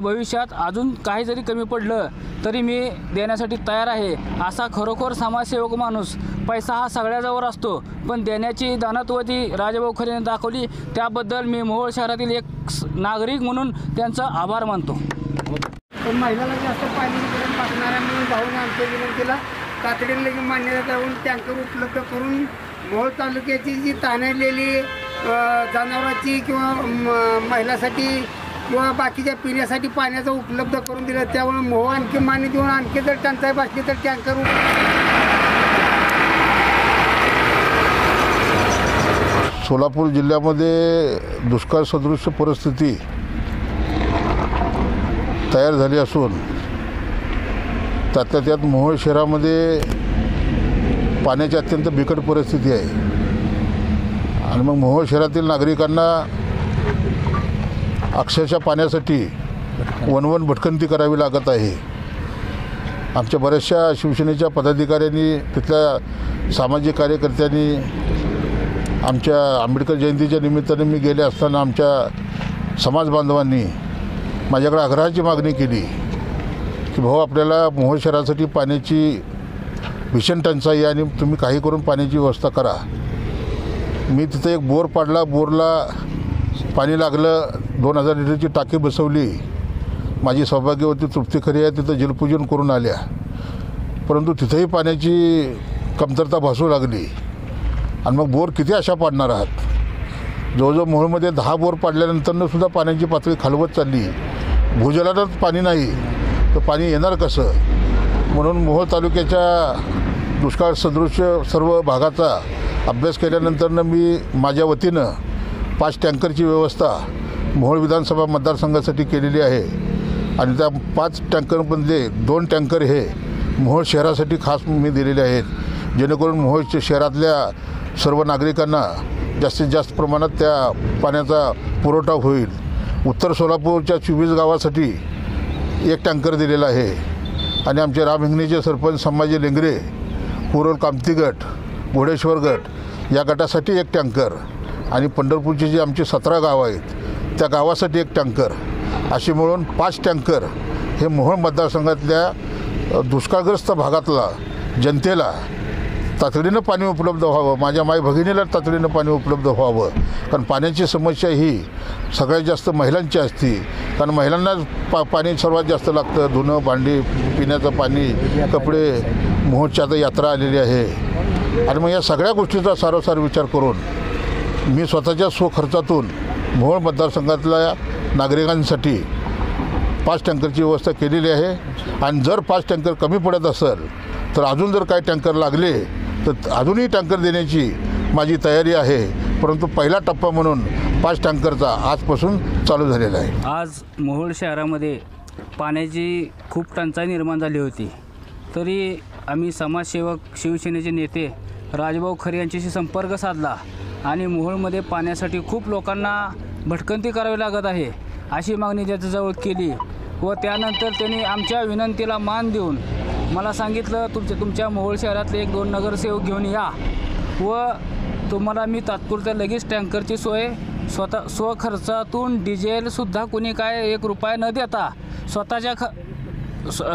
भविष्यात अजून काही जरी कमी पडलं तरी मी देण्यासाठी तयार आहे। असा खरोखर समाजसेवक माणूस। पैसा हा सगळ्याजवळ असतो, पण देण्याची दानत्वती राजाभाऊ खरे यांनी दाखवली, त्याबद्दल मी मोहोळ शहरातील एक नागरिक म्हणून त्यांचा आभार मानतो। पण महिलाला जास्त पाणी टाकणाऱ्या म्हणून जाऊन आमच्या विनंतीला तातडीने लगेच मान्यता देऊन टँकर उपलब्ध करून मोहोळ तालुक्याची जी ताणलेली जनावरांची किंवा महिलासाठी किंवा बाकीच्या पिण्यासाठी पाण्याचं उपलब्ध करून दिलं। त्यामुळे मोहोळ आणखी मान्य देऊन आणखी जर टंचाई भासली तर टँकर सोलापूर जिल्ह्यामध्ये दुष्काळ सदृश परिस्थिती तयार झाली असून त्यात मोहोळ शहरामध्ये पाण्याची अत्यंत बिकट परिस्थिती आहे आणि मग मोहोळ शहरातील नागरिकांना अक्षरशः पाण्यासाठी वनवन भटकंती करावी लागत आहे। आमच्या बऱ्याचशा शिवसेनेच्या पदाधिकाऱ्यांनी, तिथल्या सामाजिक कार्यकर्त्यांनी आमच्या आंबेडकर जयंतीच्या निमित्ताने मी गेले असताना आमच्या समाज बांधवांनी माझ्याकडे आग्रहाची मागणी केली की भाऊ, आपल्याला मोहोळ शहरासाठी पाण्याची भीषण टंचाई आणि तुम्ही काही करून पाण्याची व्यवस्था करा। मी तिथे एक बोर पाडला, बोरला पाणी लागलं, 2000 लिटरची टाकी बसवली। माझी सौभाग्यवती तृप्ती खरे आहे, तिथं जलपूजन करून आल्या, परंतु तिथेही पाण्याची कमतरता भासू लागली। आणि मग बोर किती अशा पाडणार आहात? जवळजवळ मोहोळमध्ये 10 बोर पाडल्यानंतरनं सुद्धा पाण्याची पातळी खालवत चालली। भूजलातच पाणी नाही तर पाणी येणार कसं? म्हणून मोहोळ तालुक्याच्या दुष्काळ सदृश सर्व भागाचा अभ्यास केल्यानंतरनं मी माझ्या वतीनं 5 टँकरची व्यवस्था मोहोळ विधानसभा मतदारसंघासाठी केलेली आहे आणि त्या 5 टँकरमधले 2 टँकर हे मोहोळ शहरासाठी खास मी दिलेले आहेत, जेणेकरून मोहोळ शहरातल्या सर्व नागरिकांना जास्तीत जास्त प्रमाणात त्या पाण्याचा पुरवठा होईल। उत्तर सोलापूरच्या 24 गावासाठी 1 टँकर दिलेला आहे आणि आमचे रामहिंगणीचे सरपंच संभाजी लेंगरे, कुरोल कामती गट, घोडेश्वर गट या गटासाठी 1 टँकर आणि पंढरपूरची जी आमची 17 गावं आहेत त्या गावासाठी 1 टँकर, अशी मिळून 5 टँकर हे मोहोळ मतदारसंघातल्या दुष्काळग्रस्त भागातला जनतेला तातडीनं पाणी उपलब्ध व्हावं, माझ्या माय भगिनीला तातडीनं पाणी उपलब्ध व्हावं। कारण पाण्याची समस्या ही सगळ्यात जास्त महिलांची असते, कारण महिलांनाच पाणी सर्वात जास्त लागतं। धुणं, भांडी, पिण्याचं पाणी, कपडे, मोहोळची आता यात्रा आलेली आहे आणि मग या सगळ्या गोष्टीचा सारोसार विचार करून मी स्वतःच्या स्वखर्चातून मोहोळ मतदारसंघातल्या नागरिकांसाठी 5 टँकरची व्यवस्था केलेली आहे आणि जर 5 टँकर कमी पडत असेल तर अजून जर काही टँकर लागले तर अजूनही टँकर देण्याची माझी तयारी आहे, परंतु पहिला टप्पा म्हणून 5 टँकरचा आजपासून चालू झालेला आहे। आज मोहोळ शहरामध्ये पाण्याची खूप टंचाई निर्माण झाली होती, तरी आम्ही समाजसेवक शिवसेनेचे नेते राजाभाऊ खरे यांच्याशी संपर्क साधला आणि मोहोळमध्ये पाण्यासाठी खूप लोकांना भटकंती करावी लागत आहे अशी मागणी त्याच्याजवळ केली व त्यानंतर त्यांनी आमच्या विनंतीला मान देऊन मला सांगितलं, तुमच्या मोहोळ शहरातले 1-2 नगरसेवक घेऊन या व तुम्हाला मी तात्पुरत्या लगेच टँकरची सोय स्वखर्चातून डिझेलसुद्धा कोणी काय 1 रुपया न देता स्वतःच्या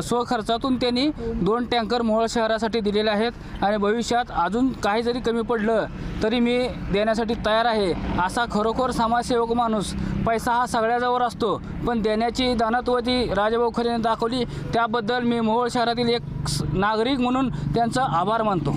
स्वखर्चातून त्यांनी 2 टँकर मोहोळ शहरासाठी दिलेले आहेत आणि भविष्यात अजून काही जरी कमी पडलं तरी मी देण्यासाठी तयार आहे। असा खरोखर समाजसेवक माणूस। पैसा हा सगळ्याजवळ असतो, पण देण्याची दानत्वती राजाभाऊ खरे यांनी दाखवली, त्याबद्दल मी मोहोळ शहरातील एक नागरिक म्हणून त्यांचा आभार मानतो।